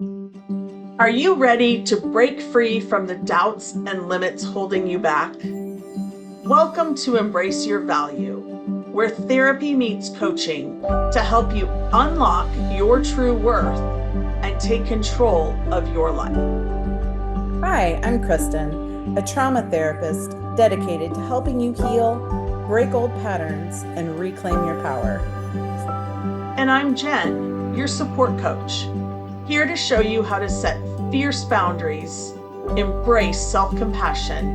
Are you ready to break free from the doubts and limits holding you back? Welcome to Embrace Your Value, where therapy meets coaching to help you unlock your true worth and take control of your life. Hi, I'm Kristen, a trauma therapist dedicated to helping you heal, break old patterns, and reclaim your power. And I'm Jen, your support coach, here to show you how to set fierce boundaries, embrace self compassion,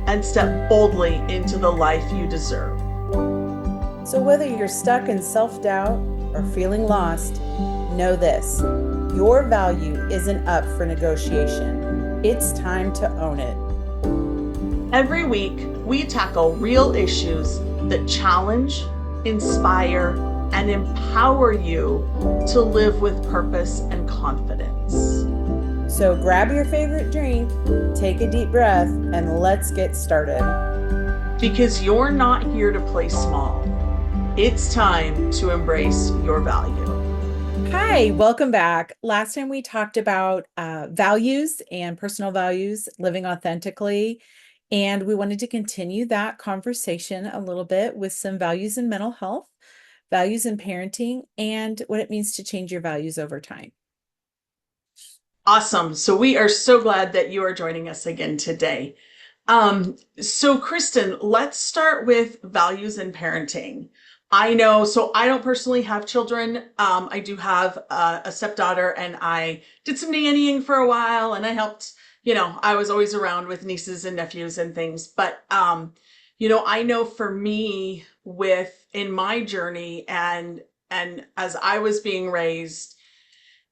and step boldly into the life you deserve. So, whether you're stuck in self doubt or feeling lost, know this: your value isn't up for negotiation. It's time to own it. Every week, we tackle real issues that challenge, inspire, and empower you to live with purpose and confidence. So, grab your favorite drink, take a deep breath, and let's get started. Because you're not here to play small, it's time to embrace your value. Hi, welcome back. Last time we talked about values and personal values, living authentically. And we wanted to continue that conversation a little bit with some values in mental health, values in parenting, and what it means to change your values over time. Awesome. So, we are so glad that you are joining us again today. So Kristen, let's start with values in parenting. I know, so I don't personally have children. I do have a stepdaughter, and I did some nannying for a while, and I helped, I was always around with nieces and nephews and things. But, I know for me in my journey and as I was being raised,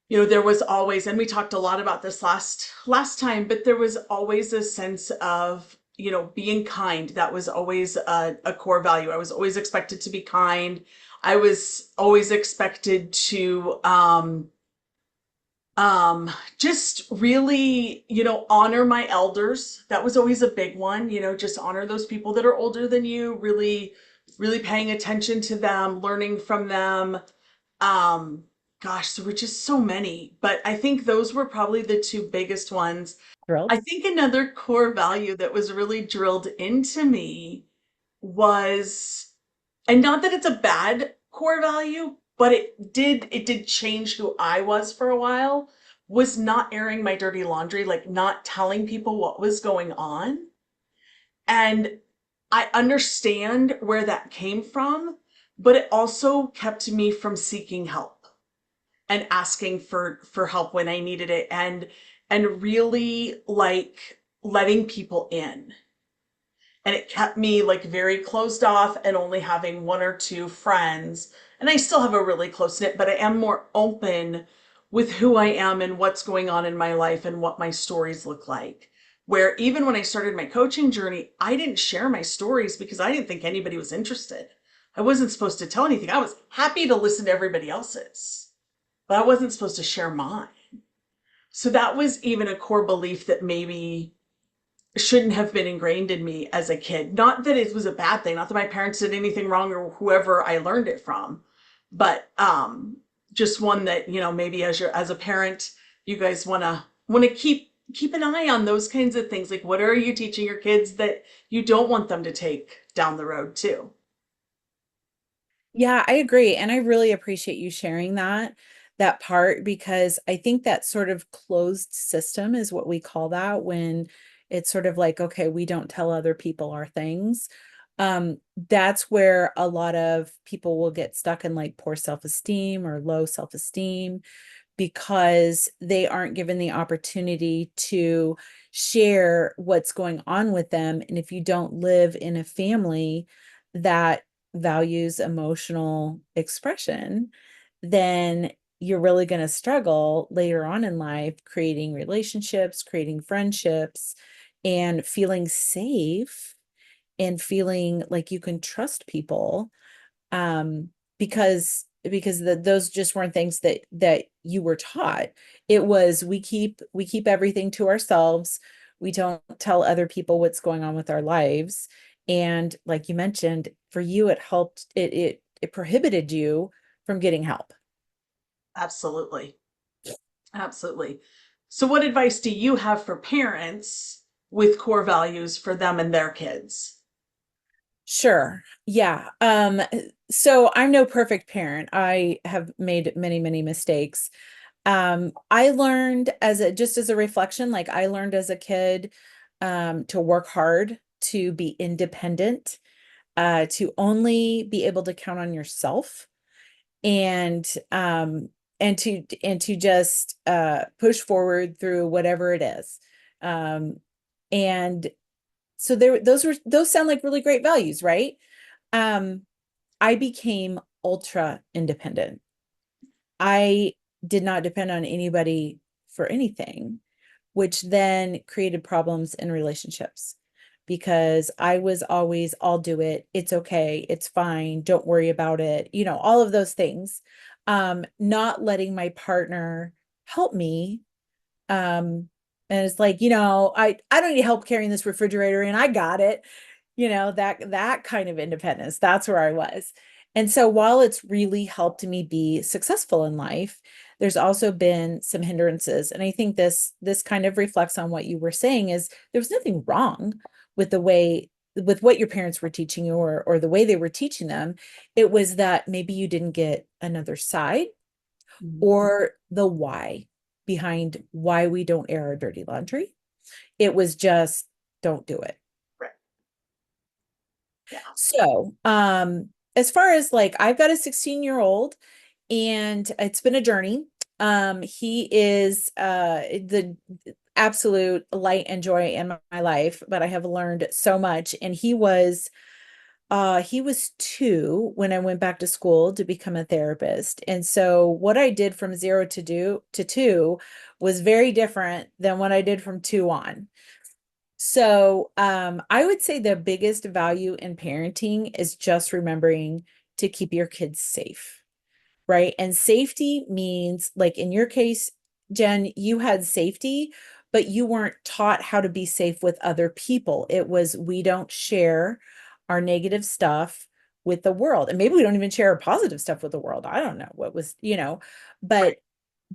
there was always, and we talked a lot about this last time, but there was always a sense of, being kind. That was always a core value. I was always expected to be kind. I was always expected to just really, honor my elders. That was always a big one. Just honor those people that are older than you, really, really paying attention to them, learning from them. um Gosh, there were just so many, but I think those were probably the two biggest ones. Thrilled? I think another core value that was really drilled into me was, and not that it's a bad core value, but it did change who I was for a while, was not airing my dirty laundry, like not telling people what was going on. And I understand where that came from, but it also kept me from seeking help and asking for help when I needed it, and really like letting people in. And it kept me like very closed off and only having one or two friends. And I still have a really close knit, but I am more open with who I am and what's going on in my life and what my stories look like. Where even when I started my coaching journey, I didn't share my stories because I didn't think anybody was interested. I wasn't supposed to tell anything. I was happy to listen to everybody else's, but I wasn't supposed to share mine. So that was even a core belief that maybe shouldn't have been ingrained in me as a kid. Not that it was a bad thing, not that my parents did anything wrong or whoever I learned it from, but just one that, maybe as a parent, you guys want to keep an eye on those kinds of things. Like, what are you teaching your kids that you don't want them to take down the road too? Yeah, I agree. And I really appreciate you sharing that part, because I think that sort of closed system is what we call that, when it's sort of like, okay, we don't tell other people our things. That's where a lot of people will get stuck in like poor self-esteem or low self-esteem, because they aren't given the opportunity to share what's going on with them. And if you don't live in a family that values emotional expression, then you're really going to struggle later on in life creating relationships, creating friendships, and feeling safe and feeling like you can trust people, um, because those just weren't things that you were taught. It was, we keep everything to ourselves. We don't tell other people what's going on with our lives. And like you mentioned, for you, it helped, it prohibited you from getting help. Absolutely. Absolutely. So, what advice do you have for parents with core values for them and their kids? Sure. Yeah. So I'm no perfect parent. I have made many, many mistakes. I learned just as a reflection, like I learned as a kid, to work hard, to be independent, to only be able to count on yourself and, and to just, push forward through whatever it is. Um, and so those sound like really great values, right? Um, I became ultra independent. I did not depend on anybody for anything, which then created problems in relationships because I was always, I'll do it. It's okay. It's fine. Don't worry about it. All of those things. Not letting my partner help me. And it's like, I don't need help carrying this refrigerator and I got it. That kind of independence. That's where I was. And so while it's really helped me be successful in life, there's also been some hindrances. And I think this kind of reflects on what you were saying is there was nothing wrong with with what your parents were teaching you or the way they were teaching them. It was that maybe you didn't get another side Mhm. or the why behind why we don't air our dirty laundry. It was just don't do it. Right. Yeah. So, as far as like, I've got a 16-year-old and it's been a journey. He is the absolute light and joy in my life, but I have learned so much. And he was 2 when I went back to school to become a therapist. And so what I did from 0 to 2 was very different than what I did from 2 on. So, I would say the biggest value in parenting is just remembering to keep your kids safe, right? And safety means, like in your case, Jen, you had safety, but you weren't taught how to be safe with other people. It was, we don't share our negative stuff with the world. And maybe we don't even share our positive stuff with the world. I don't know what was, Right. but,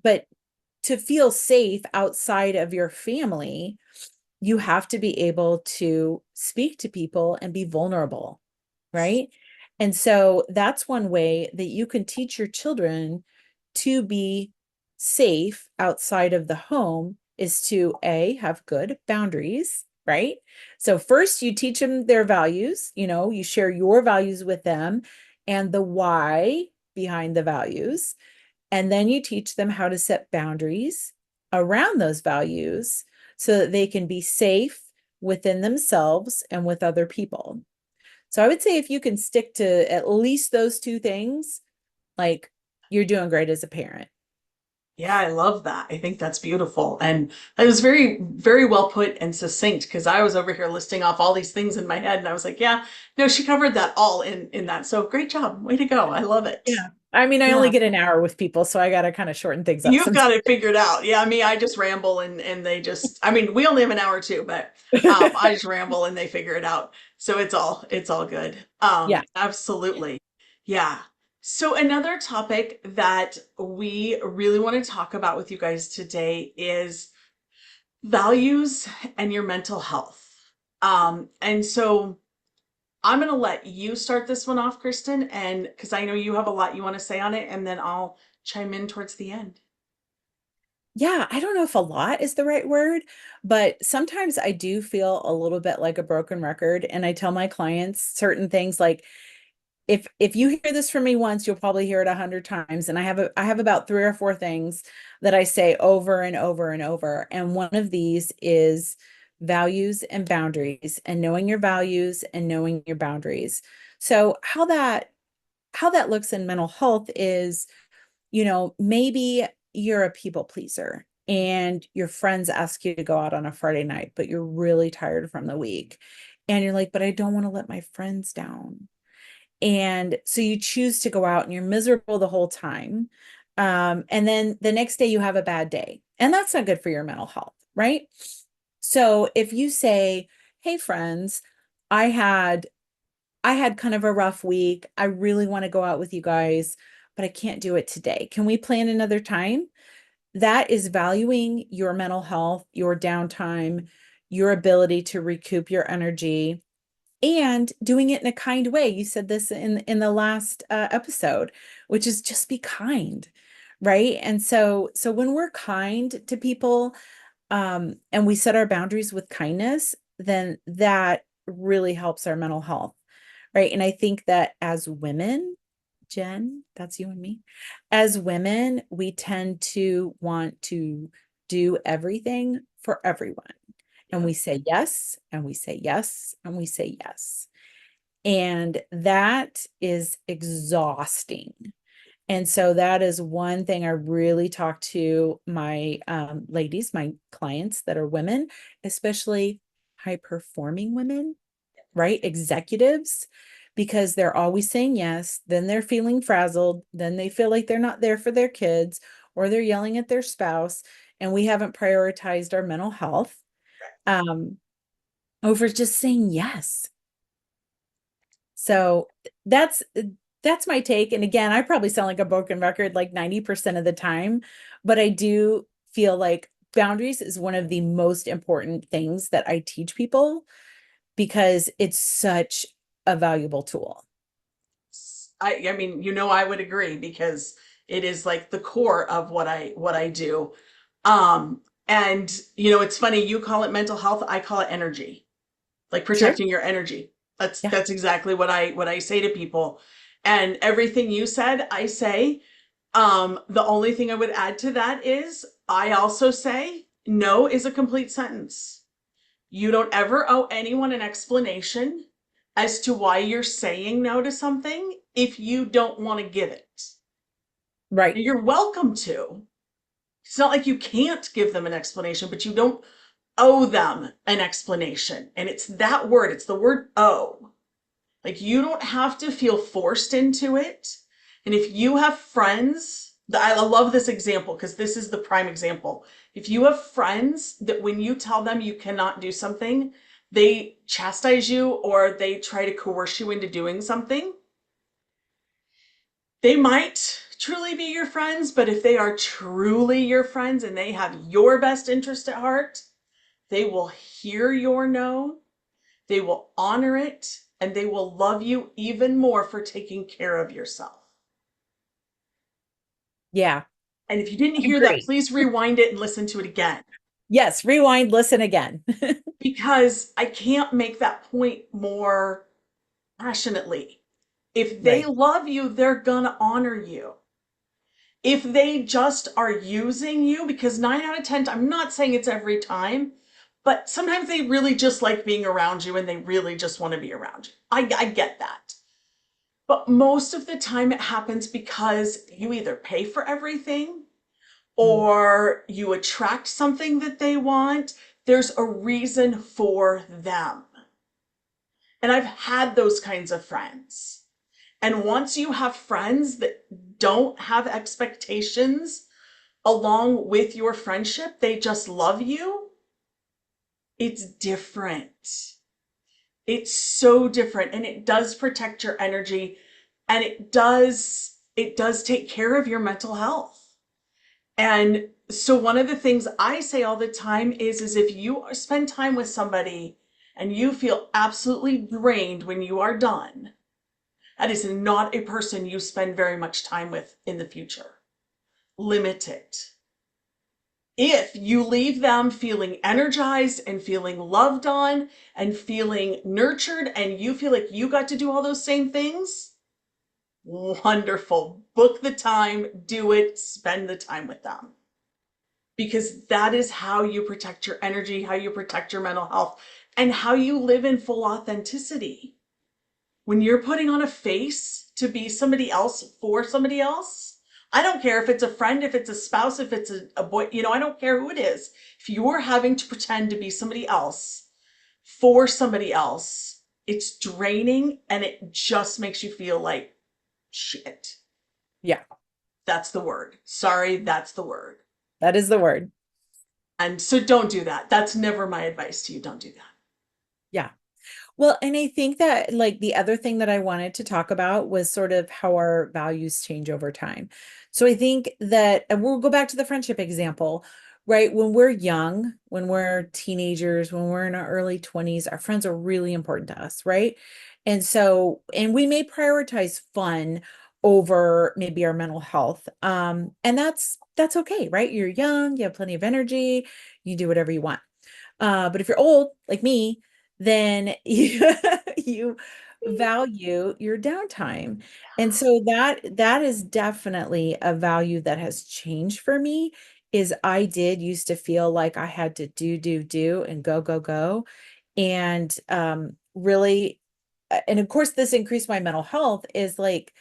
but to feel safe outside of your family, you have to be able to speak to people and be vulnerable, right? And so that's one way that you can teach your children to be safe outside of the home is to have good boundaries, right? So first you teach them their values, you share your values with them and the why behind the values. And then you teach them how to set boundaries around those values so that they can be safe within themselves and with other people. So I would say if you can stick to at least those 2 things, like you're doing great as a parent. Yeah, I love that. I think that's beautiful. And it was very, very well put and succinct because I was over here listing off all these things in my head and I was like, yeah, no, she covered that all in that. So great job. Way to go. I love it. Yeah. I mean, I only Yeah. get an hour with people, so I got to kind of shorten things up You've sometimes. got it figured out. Yeah, me, I just ramble and they just I mean, we only have an hour too, but I just ramble and they figure it out. So it's all good. Yeah. Absolutely. Yeah. So another topic that we really want to talk about with you guys today is values and your mental health. And so I'm going to let you start this one off, Kristen, and because I know you have a lot you want to say on it, and then I'll chime in towards the end. Yeah, I don't know if a lot is the right word, but sometimes I do feel a little bit like a broken record. And I tell my clients certain things like, if you hear this from me once, you'll probably hear it 100 times. And I have about 3 or 4 things that I say over and over and over. And one of these is values and boundaries and knowing your values and knowing your boundaries. So how that looks in mental health is, maybe you're a people pleaser and your friends ask you to go out on a Friday night, but you're really tired from the week. And you're like, but I don't want to let my friends down. And so you choose to go out and you're miserable the whole time. And then the next day you have a bad day. And that's not good for your mental health, right? So if you say, hey friends, I had I had kind of a rough week. I really want to go out with you guys, but I can't do it today. Can we plan another time? that is valuing your mental health, your downtime, your ability to recoup your energy, and doing it in a kind way. You said this in the last episode, which is just be kind, right? And so when we're kind to people, and we set our boundaries with kindness, then that really helps our mental health, right? And I think that as women, Jen, that's you and me. As women, we tend to want to do everything for everyone. And Yeah. we say yes, and we say yes, and we say yes. And that is exhausting. And so that is one thing I really talk to my ladies, my clients that are women, especially high performing women, right? Executives, because they're always saying yes. Then they're feeling frazzled. Then they feel like they're not there for their kids, or they're yelling at their spouse. And we haven't prioritized our mental health um, over just saying yes. So that's that's my take. And again, I probably sound like a broken record like 90% of the time, but I do feel like boundaries is one of the most important things that I teach people because it's such a valuable tool. I mean, I would agree because it is like the core of what I do. And it's funny, you call it mental health, I call it energy, like Sure. protecting your energy. That's Yeah. that's exactly what I say to people. And everything you said, I say. The only thing I would add to that is I also say no is a complete sentence. You don't ever owe anyone an explanation as to why you're saying no to something if you don't want to give it. Right. You're welcome to. It's not like you can't give them an explanation, but you don't owe them an explanation. And it's that word, it's the word owe. Like you don't have to feel forced into it. And if you have friends, I love this example because this is the prime example. If you have friends that when you tell them you cannot do something, they chastise you or they try to coerce you into doing something, they might truly be your friends, but if they are truly your friends and they have your best interest at heart, they will hear your no, they will honor it, and they will love you even more for taking care of yourself. Yeah. And if you didn't I hear that, agree. please rewind it and listen to it again Yes. Rewind, listen again. because I can't make that point more passionately. If they Right. love you, they're gonna honor you. If they just are using you, because 9 out of 10, I'm not saying it's every time, but sometimes they really just like being around you and they really just want to be around you. I get that. But most of the time it happens because you either pay for everything Mm. or you attract something that they want. There's a reason for them. And I've had those kinds of friends. And once you have friends that don't have expectations along with your friendship, they just love you, it's different. It's so different and it does protect your energy and it does take care of your mental health. And so one of the things I say all the time is if you spend time with somebody and you feel absolutely drained when you are done, that is not a person you spend very much time with in the future. Limit it. If you leave them feeling energized and feeling loved on and feeling nurtured and you feel like you got to do all those same things, wonderful. Book the time, do it, spend the time with them. Because that is how you protect your energy, how you protect your mental health, and how you live in full authenticity. When you're putting on a face to be somebody else for somebody else, I don't care if it's a friend, if it's a spouse, if it's a boy, I don't care who it is. If you're having to pretend to be somebody else for somebody else, it's draining and it just makes you feel like shit. Yeah. That's the word. Sorry, that's the word. That is the word. And so don't do that. That's never my advice to you. Don't do that. Yeah. Well, and I think that like the other thing that I wanted to talk about was sort of how our values change over time. So I think that, and we'll go back to the friendship example, right? When we're young, when we're teenagers, when we're in our early 20s, our friends are really important to us, right? And so, and we may prioritize fun over maybe our mental health. And that's okay, right? You're young, you have plenty of energy, you do whatever you want. But if you're old, like me, then you value your downtime. And so that is definitely a value that has changed for me is I did used to feel like I had to do and go. And really and of course this increased my mental health is like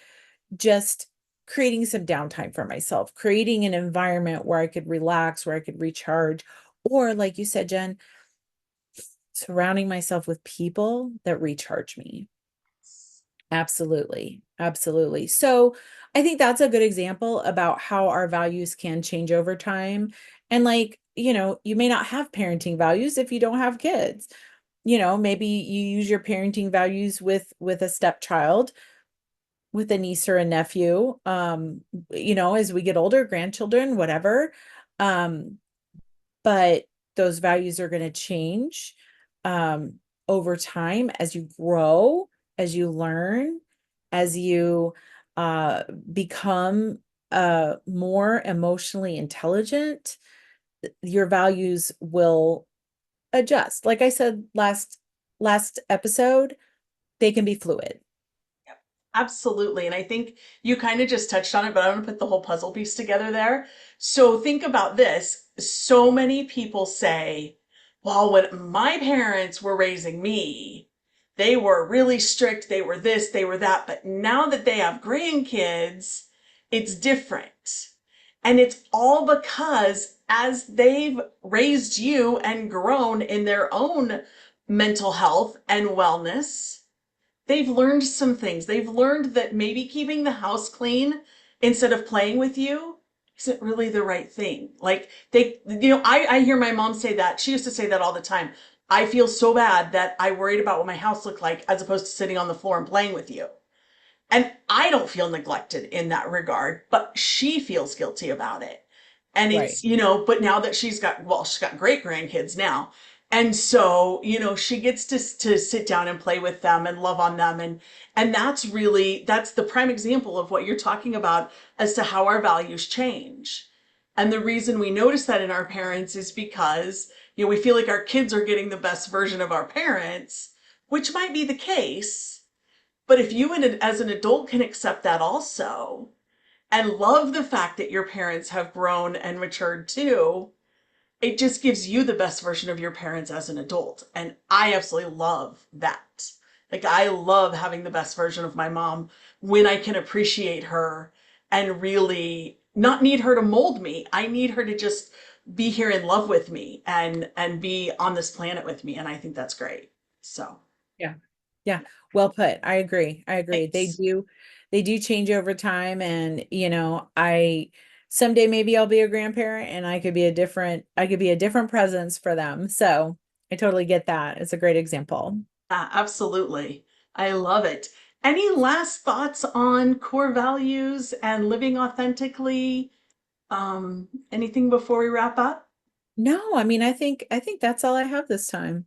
just creating some downtime for myself, creating an environment where I could relax, where I could recharge, or like you said, Jen, surrounding myself with people that recharge me. Absolutely. Absolutely. So I think that's a good example about how our values can change over time. And like, you may not have parenting values if you don't have kids. Maybe you use your parenting values with a stepchild, with a niece or a nephew. As we get older, grandchildren, whatever. Um, but those values are going to change over time as you grow, as you learn, as you uh, become more emotionally intelligent. Your values will adjust. Like I said last episode, they can be fluid. Yep, absolutely. And I think you kind of just touched on it, but I want to put the whole puzzle piece together there. So think about this. So many people say, well, when my parents were raising me, they were really strict. They were this, they were that. But now that they have grandkids, it's different. And it's all because as they've raised you and grown in their own mental health and wellness, they've learned some things. They've learned that maybe keeping the house clean instead of playing with you isn't really the right thing. Like I hear my mom say that. She used to say that all the time. I feel so bad that I worried about what my house looked like as opposed to sitting on the floor and playing with you. And I don't feel neglected in that regard, but she feels guilty about it. And Right. but now that she's got great grandkids now. And so, she gets to sit down and play with them and love on them. And that's the prime example of what you're talking about as to how our values change. And the reason we notice that in our parents is because, we feel like our kids are getting the best version of our parents, which might be the case. But if you as an adult can accept that also and love the fact that your parents have grown and matured too, it just gives you the best version of your parents as an adult. And I absolutely love that. Like, I love having the best version of my mom when I can appreciate her and really not need her to mold me. I need her to just be here in love with me and be on this planet with me. And I think that's great. So, Yeah. Yeah. Well put. I agree. I agree. thanks. They do change over time. And, I someday maybe I'll be a grandparent and I could be a different presence for them. So I totally get that. It's a great example. Absolutely. I love it. Any last thoughts on core values and living authentically? Anything before we wrap up? No, I mean, I think that's all I have this time.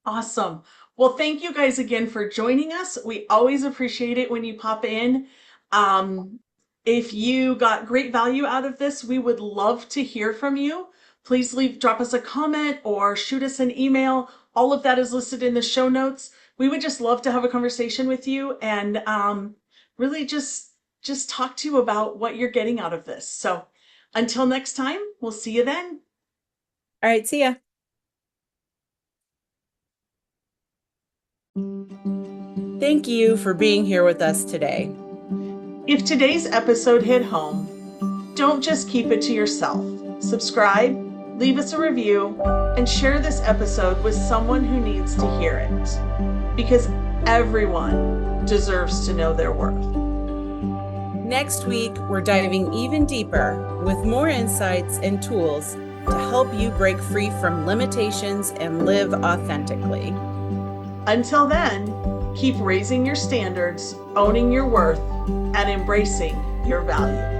Awesome. Well, thank you guys again for joining us. We always appreciate it when you pop in. Um, if you got great value out of this, we would love to hear from you. Please drop us a comment or shoot us an email. All of that is listed in the show notes. We would just love to have a conversation with you and really just talk to you about what you're getting out of this. So until next time, we'll see you then. All right, see ya. Thank you for being here with us today. If today's episode hit home, don't just keep it to yourself. Subscribe, leave us a review, and share this episode with someone who needs to hear it. Because everyone deserves to know their worth. Next week, we're diving even deeper with more insights and tools to help you break free from limitations and live authentically. Until then, keep raising your standards, owning your worth, and embracing your value.